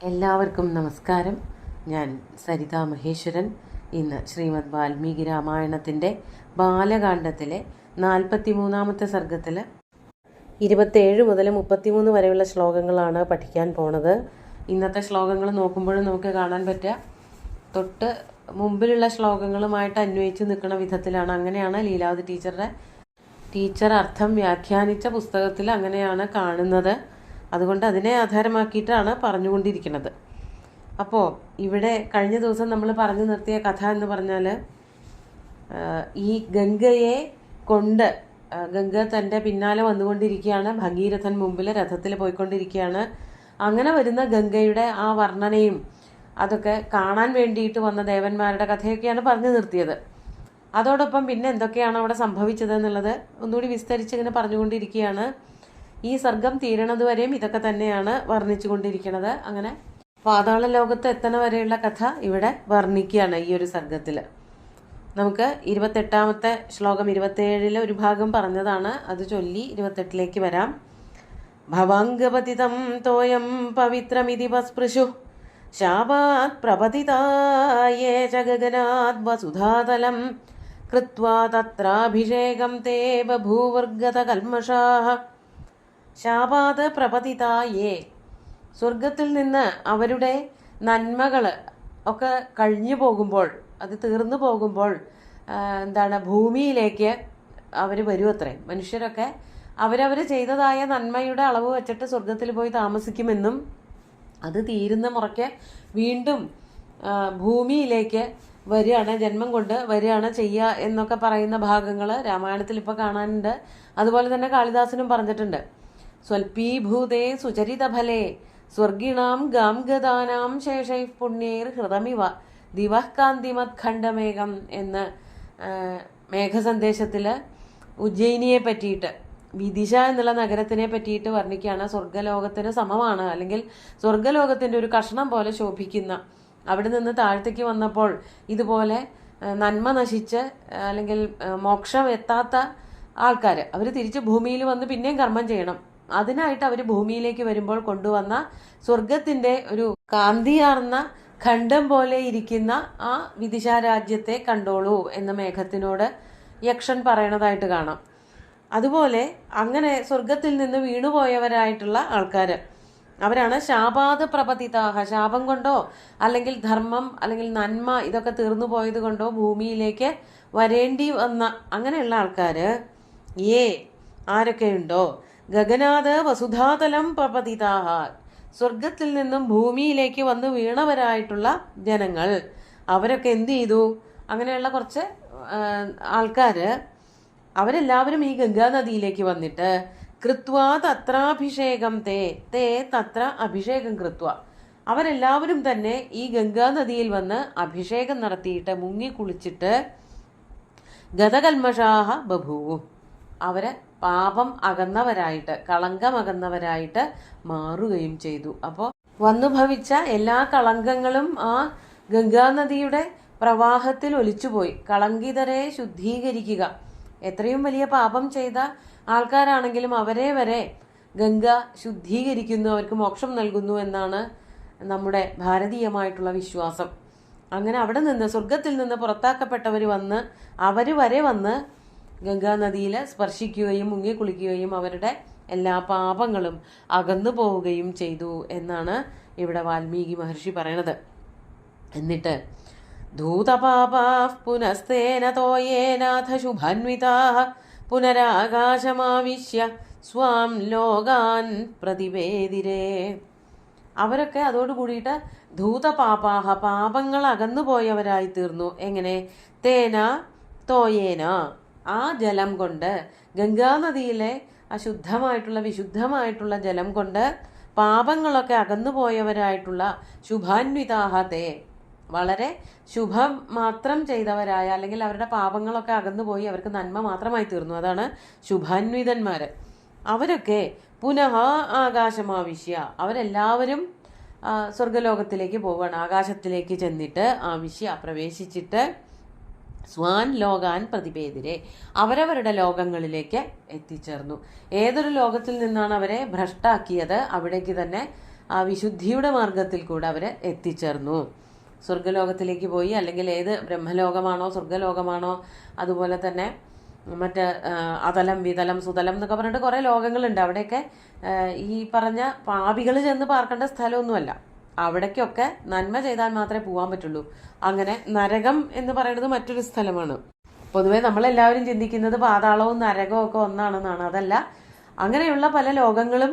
എല്ലാവർക്കും നമസ്കാരം. ഞാൻ സരിത മഹേശ്വരൻ. ഇന്ന് ശ്രീമദ് വാൽമീകി രാമായണത്തിൻ്റെ ബാലകാണ്ഡത്തിലെ 43-ാമത്തെ സർഗത്തിൽ 27 മുതൽ 33 വരെയുള്ള ശ്ലോകങ്ങളാണ് പഠിക്കാൻ പോണത്. ഇന്നത്തെ ശ്ലോകങ്ങൾ നോക്കുമ്പോഴും നമുക്ക് കാണാൻ പറ്റുക തൊട്ട് മുമ്പിലുള്ള ശ്ലോകങ്ങളുമായിട്ട് അന്വയിച്ച് നിൽക്കുന്ന വിധത്തിലാണ്. അങ്ങനെയാണ് ലീലാവതി ടീച്ചർ അർത്ഥം വ്യാഖ്യാനിച്ച പുസ്തകത്തിൽ അങ്ങനെയാണ് കാണുന്നത്. അതുകൊണ്ട് അതിനെ ആധാരമാക്കിയിട്ടാണ് പറഞ്ഞുകൊണ്ടിരിക്കുന്നത്. അപ്പോൾ ഇവിടെ കഴിഞ്ഞ ദിവസം നമ്മൾ പറഞ്ഞു നിർത്തിയ കഥ എന്ന് പറഞ്ഞാൽ, ഈ ഗംഗയെ കൊണ്ട് ഗംഗ തൻ്റെ പിന്നാലെ വന്നുകൊണ്ടിരിക്കുകയാണ്. ഭഗീരഥൻ മുമ്പിൽ രഥത്തിൽ പോയിക്കൊണ്ടിരിക്കുകയാണ്. അങ്ങനെ വരുന്ന ഗംഗയുടെ ആ വർണ്ണനയും അതൊക്കെ കാണാൻ വേണ്ടിയിട്ട് വന്ന ദേവന്മാരുടെ കഥയൊക്കെയാണ് പറഞ്ഞു നിർത്തിയത്. അതോടൊപ്പം പിന്നെ എന്തൊക്കെയാണ് അവിടെ സംഭവിച്ചത് എന്നുള്ളത് ഒന്നുകൂടി വിസ്തരിച്ച് ഇങ്ങനെ പറഞ്ഞുകൊണ്ടിരിക്കുകയാണ്. ഈ സർഗം തീരണത് വരെയും ഇതൊക്കെ തന്നെയാണ് വർണ്ണിച്ചു കൊണ്ടിരിക്കുന്നത്. അങ്ങനെ പാതാള ലോകത്ത് എത്തണ വരെയുള്ള കഥ ഇവിടെ വർണ്ണിക്കുകയാണ് ഈ ഒരു സർഗത്തിൽ. നമുക്ക് 28-ാമത്തെ ശ്ലോകം 27 ഒരു ഭാഗം പറഞ്ഞതാണ്, അത് ചൊല്ലി 28 വരാം. ഭവാംഗപതിതം തോയം പവിത്രമിതി വസ്പൃശു ശാപാത് പ്രപതിതായേ ച ഗഗനാത് വസുധാതലം കൃത്വാ തത്രാഭിഷേകം തേ ബഭൂവർഗത കൽമഷാഃ. ശാപാത് പ്രപതിതായേ, സ്വർഗത്തിൽ നിന്ന് അവരുടെ നന്മകൾ ഒക്കെ കഴിഞ്ഞു പോകുമ്പോൾ, അത് തീർന്നു പോകുമ്പോൾ ഭൂമിയിലേക്ക് അവർ വരുമത്രേ. മനുഷ്യരൊക്കെ അവരവർ ചെയ്തതായ നന്മയുടെ അളവ് വെച്ചിട്ട് സ്വർഗത്തിൽ പോയി താമസിക്കുമെന്നും അത് തീരുന്ന മുറയ്ക്ക് വീണ്ടും ഭൂമിയിലേക്ക് വരികയാണ്, ജന്മം കൊണ്ട് വരികയാണ് ചെയ്യുക എന്നൊക്കെ പറയുന്ന ഭാഗങ്ങൾ രാമായണത്തിൽ ഇപ്പോൾ കാണാനുണ്ട്. അതുപോലെ തന്നെ കാളിദാസനും പറഞ്ഞിട്ടുണ്ട്. സ്വൽപീഭൂതേ സുചരിതഫലേ സ്വർഗിണാം ഗാംഗദാനാം ശേഷൈ പുണ്യേർ ഹൃതമിവ ദിവഃ കാന്തിമത് ഖണ്ഡമേഘം എന്ന് മേഘസന്ദേശത്തിൽ ഉജ്ജയിനിയെ പറ്റിയിട്ട്, വിദിശ എന്നുള്ള നഗരത്തിനെ പറ്റിയിട്ട് വർണ്ണിക്കുകയാണ്. സ്വർഗലോകത്തിന് സമമാണ്, അല്ലെങ്കിൽ സ്വർഗലോകത്തിൻ്റെ ഒരു കഷണം പോലെ ശോഭിക്കുന്ന, അവിടെ നിന്ന് താഴത്തേക്ക് വന്നപ്പോൾ ഇതുപോലെ നന്മ നശിച്ച് അല്ലെങ്കിൽ മോക്ഷം എത്താത്ത ആൾക്കാർ അവർ തിരിച്ച് ഭൂമിയിൽ വന്ന് പിന്നെയും കർമ്മം ചെയ്യണം. അതിനായിട്ട് അവർ ഭൂമിയിലേക്ക് വരുമ്പോൾ കൊണ്ടുവന്ന സ്വർഗത്തിൻ്റെ ഒരു കാന്തിയാർന്ന ഖണ്ഡം പോലെ ഇരിക്കുന്ന ആ വിദിശാ രാജ്യത്തെ കണ്ടോളൂ എന്ന് മേഘത്തിനോട് യക്ഷൻ പറയണതായിട്ട് കാണാം. അതുപോലെ അങ്ങനെ സ്വർഗത്തിൽ നിന്ന് വീണുപോയവരായിട്ടുള്ള ആൾക്കാർ അവരാണ് ശാപാത് പ്രപതിതാഹ. ശാപം കൊണ്ടോ അല്ലെങ്കിൽ ധർമ്മം അല്ലെങ്കിൽ നന്മ ഇതൊക്കെ തീർന്നു പോയത് കൊണ്ടോ ഭൂമിയിലേക്ക് വരേണ്ടി വന്ന അങ്ങനെയുള്ള ആൾക്കാർ ആരൊക്കെയുണ്ടോ ഗഗനാഥ് വസുധാതലം പ്രപതിതാഹ, സ്വർഗത്തിൽ നിന്നും ഭൂമിയിലേക്ക് വന്ന് വീണവരായിട്ടുള്ള ജനങ്ങൾ, അവരൊക്കെ എന്ത് ചെയ്തു? അങ്ങനെയുള്ള കുറച്ച് ആൾക്കാർ അവരെല്ലാവരും ഈ ഗംഗാനദിയിലേക്ക് വന്നിട്ട് കൃത്വാ തത്രാഭിഷേകം തേ തത്ര അഭിഷേകം കൃത്വ, അവരെല്ലാവരും തന്നെ ഈ ഗംഗാനദിയിൽ വന്ന് അഭിഷേകം നടത്തിയിട്ട് മുങ്ങി കുളിച്ചിട്ട് ഗതകൽമഷാഹ ബഭൂവു, അവരെ പാപം അകന്നവരായിട്ട് കളങ്കം അകന്നവരായിട്ട് മാറുകയും ചെയ്തു. അപ്പോൾ വന്നു ഭവിച്ച എല്ലാ കളങ്കങ്ങളും ആ ഗംഗാനദിയുടെ പ്രവാഹത്തിൽ ഒലിച്ചുപോയി. കളങ്കിതരെ ശുദ്ധീകരിക്കുക. എത്രയും വലിയ പാപം ചെയ്ത ആൾക്കാരാണെങ്കിലും അവരെ വരെ ഗംഗ ശുദ്ധീകരിക്കുന്നു, അവർക്ക് മോക്ഷം നൽകുന്നു എന്നാണ് നമ്മുടെ ഭാരതീയമായിട്ടുള്ള വിശ്വാസം. അങ്ങനെ അവിടെ നിന്ന് സ്വർഗത്തിൽ നിന്ന് പുറത്താക്കപ്പെട്ടവർ വന്ന് അവർ വരെ വന്ന് ഗംഗാനദിയിൽ സ്പർശിക്കുകയും മുങ്ങിക്കുളിക്കുകയും അവരുടെ എല്ലാ പാപങ്ങളും അകന്നു പോവുകയും ചെയ്തു എന്നാണ് ഇവിടെ വാൽമീകി മഹർഷി പറയണത്. എന്നിട്ട് ധൂതപാപാഃ പുനസ്തേന തോയേനാഥ ശുഭാന്വിതാഃ പുനരാകാശമാവിശ്യ സ്വാം ലോകാൻ പ്രതിവേദിരേ. അവരൊക്കെ അതോടുകൂടിയിട്ട് ധൂതപാപാഹ, പാപങ്ങൾ അകന്നുപോയവരായി തീർന്നു. എങ്ങനെ? തേന തോയേന, ആ ജലം കൊണ്ട്, ഗംഗാനദിയിലെ അശുദ്ധമായിട്ടുള്ള വിശുദ്ധമായിട്ടുള്ള ജലം കൊണ്ട് പാപങ്ങളൊക്കെ അകന്നുപോയവരായിട്ടുള്ള ശുഭാന്വിതാഹ തേ, വളരെ ശുഭം മാത്രം ചെയ്തവരായ, അല്ലെങ്കിൽ അവരുടെ പാപങ്ങളൊക്കെ അകന്നുപോയി അവർക്ക് നന്മ മാത്രമായി തീർന്നു, അതാണ് ശുഭാന്വിതന്മാർ. അവരൊക്കെ പുനഃ ആകാശമാവിശ്യ, അവരെല്ലാവരും സ്വർഗലോകത്തിലേക്ക് പോവുകയാണ്. ആകാശത്തിലേക്ക് ചെന്നിട്ട് ആവിശ്യ പ്രവേശിച്ചിട്ട് സ്വാൻ ലോകാൻ പ്രതിപേതിരെ, അവരവരുടെ ലോകങ്ങളിലേക്ക് എത്തിച്ചേർന്നു. ഏതൊരു ലോകത്തിൽ നിന്നാണ് അവരെ ഭ്രഷ്ടാക്കിയത് അവിടേക്ക് തന്നെ ആ വിശുദ്ധിയുടെ മാർഗത്തിൽ കൂടെ അവർ എത്തിച്ചേർന്നു. സ്വർഗലോകത്തിലേക്ക് പോയി, അല്ലെങ്കിൽ ഏത് ബ്രഹ്മലോകമാണോ സ്വർഗലോകമാണോ, അതുപോലെ തന്നെ മറ്റ് അതലം വിതലം സുതലം എന്നൊക്കെ പറഞ്ഞിട്ട് കുറേ ലോകങ്ങളുണ്ട്. അവിടെയൊക്കെ ഈ പറഞ്ഞ പാപികൾ ചെന്ന് പാർക്കേണ്ട സ്ഥലമൊന്നുമല്ല. അവിടേക്കൊക്കെ നന്മ ചെയ്താൽ മാത്രമേ പോകാൻ പറ്റുള്ളൂ. അങ്ങനെ നരകം എന്ന് പറയുന്നത് മറ്റൊരു സ്ഥലമാണ്. പൊതുവെ നമ്മളെല്ലാവരും ചിന്തിക്കുന്നത് പാതാളവും നരകവും ഒക്കെ ഒന്നാണെന്നാണ്. അതല്ല, അങ്ങനെയുള്ള പല ലോകങ്ങളും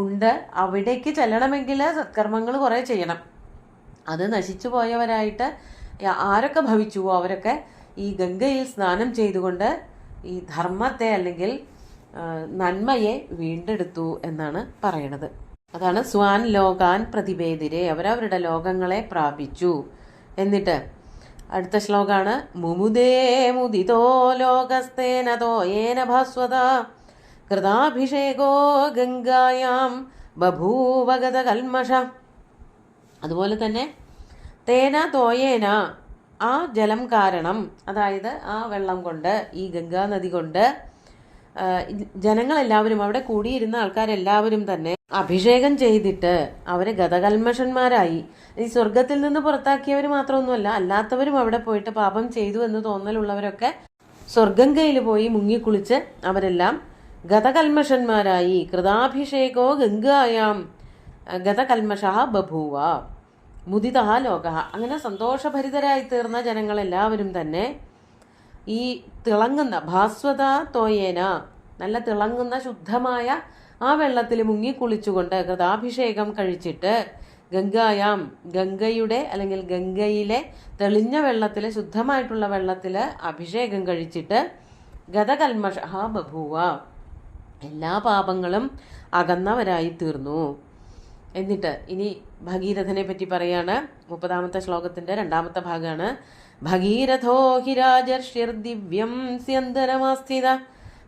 ഉണ്ട്. അവിടേക്ക് ചെല്ലണമെങ്കിൽ സത്കർമ്മങ്ങൾ കുറേ ചെയ്യണം. അത് നശിച്ചു പോയവരായിട്ട് ആരൊക്കെ ഭവിച്ചുവോ അവരൊക്കെ ഈ ഗംഗയിൽ സ്നാനം ചെയ്തുകൊണ്ട് ഈ ധർമ്മത്തെ അല്ലെങ്കിൽ നന്മയെ വീണ്ടെടുത്തു എന്നാണ് പറയണത്. അതാണ് സ്വാൻ ലോകാൻ പ്രതിഭേദിരെ, അവരവരുടെ ലോകങ്ങളെ പ്രാപിച്ചു. എന്നിട്ട് അടുത്ത ശ്ലോകാണ് മുമുദേ മുദിതോ ലോകസ്തേനതോ ഏന ഭാസ്വത കൃതാഭിഷേകോ ഗംഗായാം ബഭൂവഗത കൽമഷ. അതുപോലെ തന്നെ തേന തോയേന, ആ ജലം കാരണം, അതായത് ആ വെള്ളം കൊണ്ട്, ഈ ഗംഗാനദി കൊണ്ട് ജനങ്ങളെല്ലാവരും, അവിടെ കൂടിയിരുന്ന ആൾക്കാരെല്ലാവരും തന്നെ അഭിഷേകം ചെയ്തിട്ട് അവര് ഗതകൽമഷന്മാരായി. ഈ സ്വർഗത്തിൽ നിന്ന് പുറത്താക്കിയവർ മാത്രമൊന്നുമല്ല, അല്ലാത്തവരും അവിടെ പോയിട്ട് പാപം ചെയ്തു എന്ന് തോന്നലുള്ളവരൊക്കെ സ്വർഗംഗയിൽ പോയി മുങ്ങിക്കുളിച്ച് അവരെല്ലാം ഗതകൽമഷന്മാരായി. കൃതാഭിഷേകോ ഗംഗായാം ഗതകൽമഷ ബഭൂവ മുദിത ലോക. അങ്ങനെ സന്തോഷഭരിതരായി തീർന്ന ജനങ്ങളെല്ലാവരും തന്നെ ഈ തിളങ്ങുന്ന ഭാസ്വത തോയേന, നല്ല തിളങ്ങുന്ന ശുദ്ധമായ ആ വെള്ളത്തിൽ മുങ്ങിക്കുളിച്ചുകൊണ്ട് കൃതാഭിഷേകം കഴിച്ചിട്ട് ഗംഗായാം, ഗംഗയുടെ അല്ലെങ്കിൽ ഗംഗയിലെ തെളിഞ്ഞ വെള്ളത്തിൽ, ശുദ്ധമായിട്ടുള്ള വെള്ളത്തിൽ അഭിഷേകം കഴിച്ചിട്ട് ഗതകൽമഷ ബഭൂവ, എല്ലാ പാപങ്ങളും അകന്നവരായി തീർന്നു. എന്നിട്ട് ഇനി ഭഗീരഥനെ പറ്റി പറയാണ്. 30-ാമത്തെ ശ്ലോകത്തിന്റെ 2-ാമത്തെ ഭാഗമാണ്. ഭഗീരഥോ ഹി രാജർഷിർ ദിവ്യം സ്യന്തനമാസ്ഥിത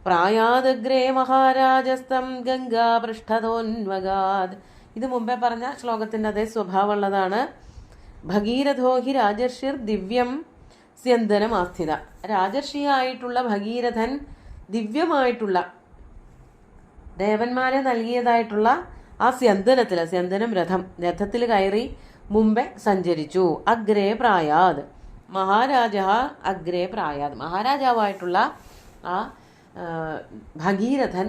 പ്രായാദഗ്രേ മഹാരാജസ്തം ഗംഗാപൃഷ്ഠതോന്വഗാത്. ഇത് മുമ്പേ പറഞ്ഞ ശ്ലോകത്തിന്റെ അതേ സ്വഭാവമുള്ളതാണ്. ഭഗീരഥോ ഹി രാജർഷിർ ദിവ്യം സ്യന്തനമാസ്ഥിത. രാജർഷിയായിട്ടുള്ള ഭഗീരഥൻ ദിവ്യമായിട്ടുള്ള ദേവന്മാരെ നൽകിയതായിട്ടുള്ള ആ സ്യന്തനത്തിൽ, സ്യന്തനം രഥത്തിൽ കയറി മുമ്പേ സഞ്ചരിച്ചു. അഗ്രേ പ്രായാത്, മഹാരാജ അഗ്രേ പ്രായാത്, മഹാരാജാവായിട്ടുള്ള ആ ഭഗീരഥൻ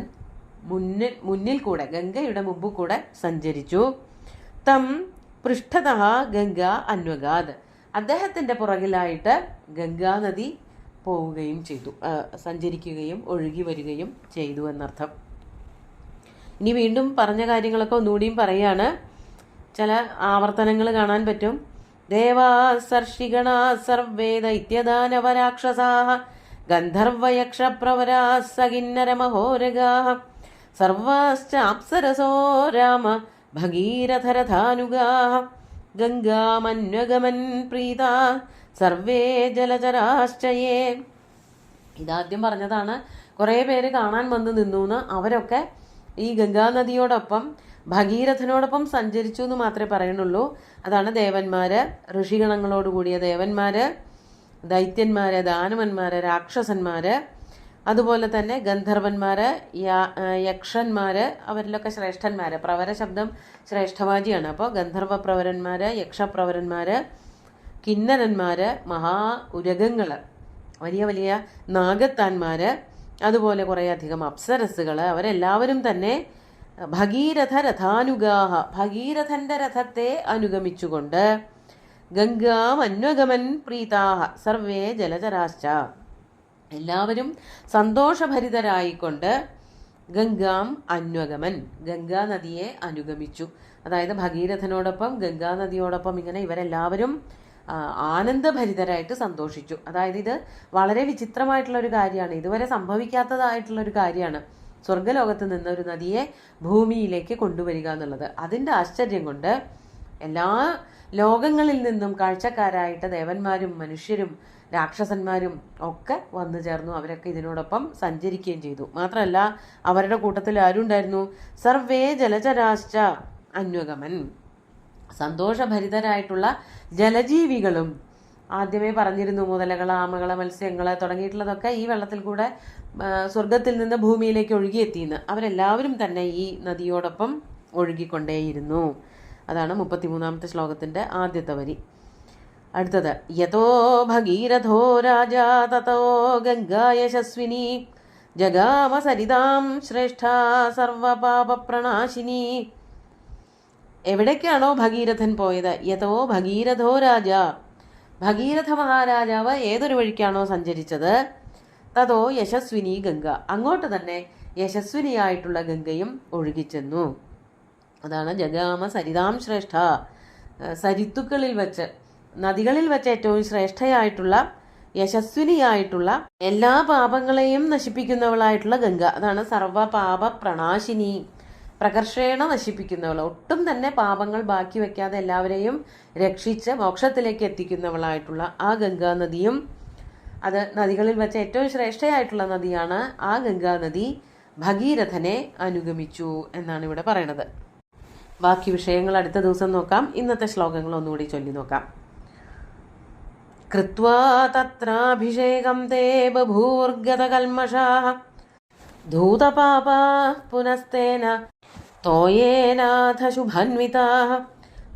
മുന്നിൽ കൂടെ, ഗംഗയുടെ മുമ്പ് കൂടെ സഞ്ചരിച്ചു. തം പൃഷ്ഠതഃ ഗംഗ അന്വഗാത്, അദ്ദേഹത്തിന്റെ പുറകിലായിട്ട് ഗംഗാനദി പോവുകയും ചെയ്തു, സഞ്ചരിക്കുകയും ഒഴുകി വരികയും ചെയ്തു എന്നർത്ഥം. ഇനി വീണ്ടും പറഞ്ഞ കാര്യങ്ങളൊക്കെ ഒന്നുകൂടിയും പറയാണ്. ചില ആവർത്തനങ്ങൾ കാണാൻ പറ്റും. ദേവാസർഷിഗണാ സർവേ ദൈത്യദാനവരാക്ഷസാഃ ഗന്ധർവയക്ഷപ്രവരാः സകിന്നരമഹോരഗാഃ സർവാശ്ച അപ്സരസോ രാമ ഭഗീരഥരഥാനുഗാഃ ഗംഗാമന്വഗമൻ പ്രീതാ സർവേ ജലചരാശ്ചയേ. ഇതാദ്യം പറഞ്ഞതാണ്. കുറേ പേര് കാണാൻ വന്ന് നിന്നു. അവരൊക്കെ ഈ ഗംഗാനദിയോടൊപ്പം ഭഗീരഥനോടൊപ്പം സഞ്ചരിച്ചു എന്ന് മാത്രമേ പറയുന്നുള്ളൂ. അതാണ് ദേവന്മാര്, ഋഷിഗണങ്ങളോടുകൂടിയ ദേവന്മാര്, ദൈത്യന്മാര്, ദാനവന്മാര്, രാക്ഷസന്മാര്, അതുപോലെ തന്നെ ഗന്ധർവന്മാര്, യക്ഷന്മാര്, അവരിലൊക്കെ ശ്രേഷ്ഠന്മാര്. പ്രവര ശബ്ദം ശ്രേഷ്ഠവാചിയാണ്. അപ്പോൾ ഗന്ധർവ പ്രവരന്മാര്, യക്ഷപ്രവരന്മാര്, കിന്നരന്മാര്, മഹാ ഉരകങ്ങള്, വലിയ വലിയ നാഗത്താന്മാര്, അതുപോലെ കുറേ അധികം അപ്സരസ്സുകൾ, അവരെല്ലാവരും തന്നെ ഭഗീരഥ രഥാനുഗാഹ, ഭഗീരഥന്റെ രഥത്തെ അനുഗമിച്ചുകൊണ്ട് ഗംഗാം അന്വഗമൻ പ്രീതാഹ സർവേ ജലചരാശ്ച, എല്ലാവരും സന്തോഷഭരിതരായിക്കൊണ്ട് ഗംഗാം അന്വഗമൻ, ഗംഗാ നദിയെ അനുഗമിച്ചു. അതായത് ഭഗീരഥനോടൊപ്പം ഗംഗാനദിയോടൊപ്പം ഇങ്ങനെ ഇവരെല്ലാവരും ആനന്ദഭരിതരായിട്ട് സന്തോഷിച്ചു. അതായത് ഇത് വളരെ വിചിത്രമായിട്ടുള്ള ഒരു കാര്യമാണ്, ഇതുവരെ സംഭവിക്കാത്തതായിട്ടുള്ള ഒരു കാര്യമാണ്. സ്വർഗലോകത്ത് നിന്ന് ഒരു നദിയെ ഭൂമിയിലേക്ക് കൊണ്ടുവരിക എന്നുള്ളത്. അതിൻ്റെ ആശ്ചര്യം കൊണ്ട് എല്ലാ ലോകങ്ങളിൽ നിന്നും കാഴ്ചക്കാരായിട്ട് ദേവന്മാരും മനുഷ്യരും രാക്ഷസന്മാരും ഒക്കെ വന്നു ചേർന്നു. അവരൊക്കെ ഇതിനോടൊപ്പം സഞ്ചരിക്കുകയും ചെയ്തു. മാത്രമല്ല അവരുടെ കൂട്ടത്തിൽ ആരുണ്ടായിരുന്നു? സർവേ ജലചരാശ്ച അന്വഗമൻ, സന്തോഷഭരിതരായിട്ടുള്ള ജലജീവികളും. ആദ്യമേ പറഞ്ഞിരുന്നു, മുതലകൾ, ആമകള്, മത്സ്യങ്ങള് തുടങ്ങിയിട്ടുള്ളതൊക്കെ ഈ വെള്ളത്തിൽ കൂടെ സ്വർഗത്തിൽ നിന്ന് ഭൂമിയിലേക്ക് ഒഴുകിയെത്തിയെന്ന്. അവരെല്ലാവരും തന്നെ ഈ നദിയോടൊപ്പം ഒഴുകിക്കൊണ്ടേയിരുന്നു. അതാണ് 33-ാമത്തെ ശ്ലോകത്തിൻ്റെ ആദ്യത്തെ വരി. അടുത്തത് യതോ ഭഗീരഥോ രാജാ തതോ ഗംഗാ യശസ്വിനി ജഗാമ സരിതാം ശ്രേഷ്ഠ സർവപാപപ്രണാശിനി. എവിടേക്കാണോ ഭഗീരഥൻ പോയത്, യതോ ഭഗീരഥോ രാജ, ഭഗീരഥ മഹാരാജാവ് ഏതൊരു വഴിക്കാണോ സഞ്ചരിച്ചത്, തതോ യശസ്വിനി ഗംഗ, അങ്ങോട്ട് തന്നെ യശസ്വിനിയായിട്ടുള്ള ഗംഗയും ഒഴുകിച്ചെന്നു. അതാണ് ജഗാമ സരിതാം ശ്രേഷ്ഠ, സരിത്തുക്കളിൽ വെച്ച്, നദികളിൽ വെച്ച് ഏറ്റവും ശ്രേഷ്ഠയായിട്ടുള്ള, യശസ്വിനിയായിട്ടുള്ള, എല്ലാ പാപങ്ങളെയും നശിപ്പിക്കുന്നവളായിട്ടുള്ള ഗംഗ. അതാണ് സർവപാപ പ്രണാശിനി, പ്രകർഷേണ നശിപ്പിക്കുന്നവൾ, ഒട്ടും തന്നെ പാപങ്ങൾ ബാക്കി വെക്കാതെ എല്ലാവരെയും രക്ഷിച്ച് മോക്ഷത്തിലേക്ക് എത്തിക്കുന്നവളായിട്ടുള്ള ആ ഗംഗാ നദിയും, അത് നദികളിൽ വെച്ച് ഏറ്റവും ശ്രേഷ്ഠയായിട്ടുള്ള നദിയാണ് ആ ഗംഗാ നദി, ഭഗീരഥനെ അനുഗമിച്ചു എന്നാണ് ഇവിടെ പറയണത്. ബാക്കി വിഷയങ്ങൾ അടുത്ത ദിവസം നോക്കാം. ഇന്നത്തെ ശ്ലോകങ്ങൾ ഒന്നുകൂടി ചൊല്ലി നോക്കാം. കൃത്വാ തത്രാഭിഷേകം തേ ബഭൂർഗതകൽമഷാഃ ധൂതപാപാഃ പുനസ്തേന തോയേനാഥ ശുഭന്വിതാഃ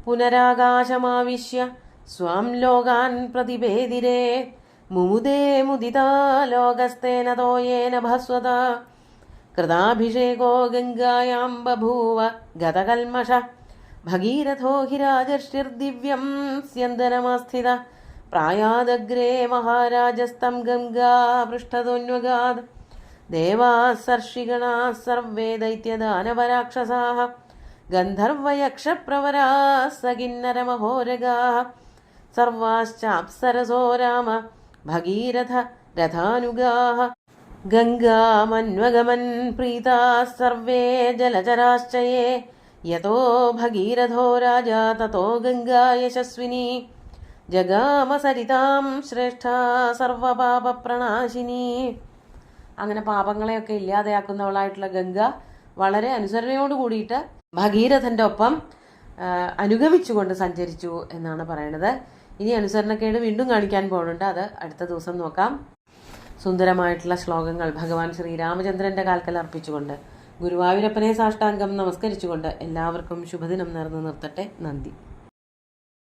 പുനരാകാശമാവിശ്യ സ്വാം ലോകാൻ പ്രതിപേദിരേ മുമുദേ മുദിതാ ലോകസ്തേന തോയേന ഭസ്വത കൃതാഭിഷേകോ ഗംഗായാം ബഭൂവ ഗതകൽമഷഃ ഭഗീരഥോ ഹി രാജർഷിർദിവ്യം സ്യന്തനമാസ്ഥിത പ്രായാദഗ്രേ മഹാരാജസ്തം ഗംഗാ പൃഷ്ഠതോന്വഗാത് ദേവാസർഷിഗണാ സർവേ ദൈത്യദാനവരാക്ഷസാഃ ഗന്ധർവയക്ഷപ്രവരാः സകിന്നരമഹോരഗാः സർവാശ്ചാപ്സരസോ രാമ ഭഗീരഥ രഥാനുഗാः ഗംഗാമന്വഗമൻ പ്രീതാः സർവേ ജലചരാശ്ച യേ യതോ ഭഗീരഥോ രാജാ തതോ ഗംഗാ യശസ്വിനി ജഗാമ സരിതാം ശ്രേഷ്ഠ സർവപാപപ്രണാശിനി. അങ്ങനെ പാപങ്ങളെയൊക്കെ ഇല്ലാതെയാക്കുന്നവളായിട്ടുള്ള ഗംഗ വളരെ അനുസരണയോട് കൂടിയിട്ട് ഭഗീരഥൻ്റെ ഒപ്പം അനുഗമിച്ചുകൊണ്ട് സഞ്ചരിച്ചു എന്നാണ് പറയണത്. ഇനി അനുസരണക്കേട് വീണ്ടും കാണിക്കാൻ പോകുന്നുണ്ട്, അത് അടുത്ത ദിവസം നോക്കാം. സുന്ദരമായിട്ടുള്ള ശ്ലോകങ്ങൾ ഭഗവാൻ ശ്രീരാമചന്ദ്രൻ്റെ കാൽക്കൽ അർപ്പിച്ചുകൊണ്ട് ഗുരുവായൂരപ്പനെ സാഷ്ടാംഗം നമസ്കരിച്ചുകൊണ്ട് എല്ലാവർക്കും ശുഭദിനം നേർന്നു നിർത്തട്ടെ. നന്ദി.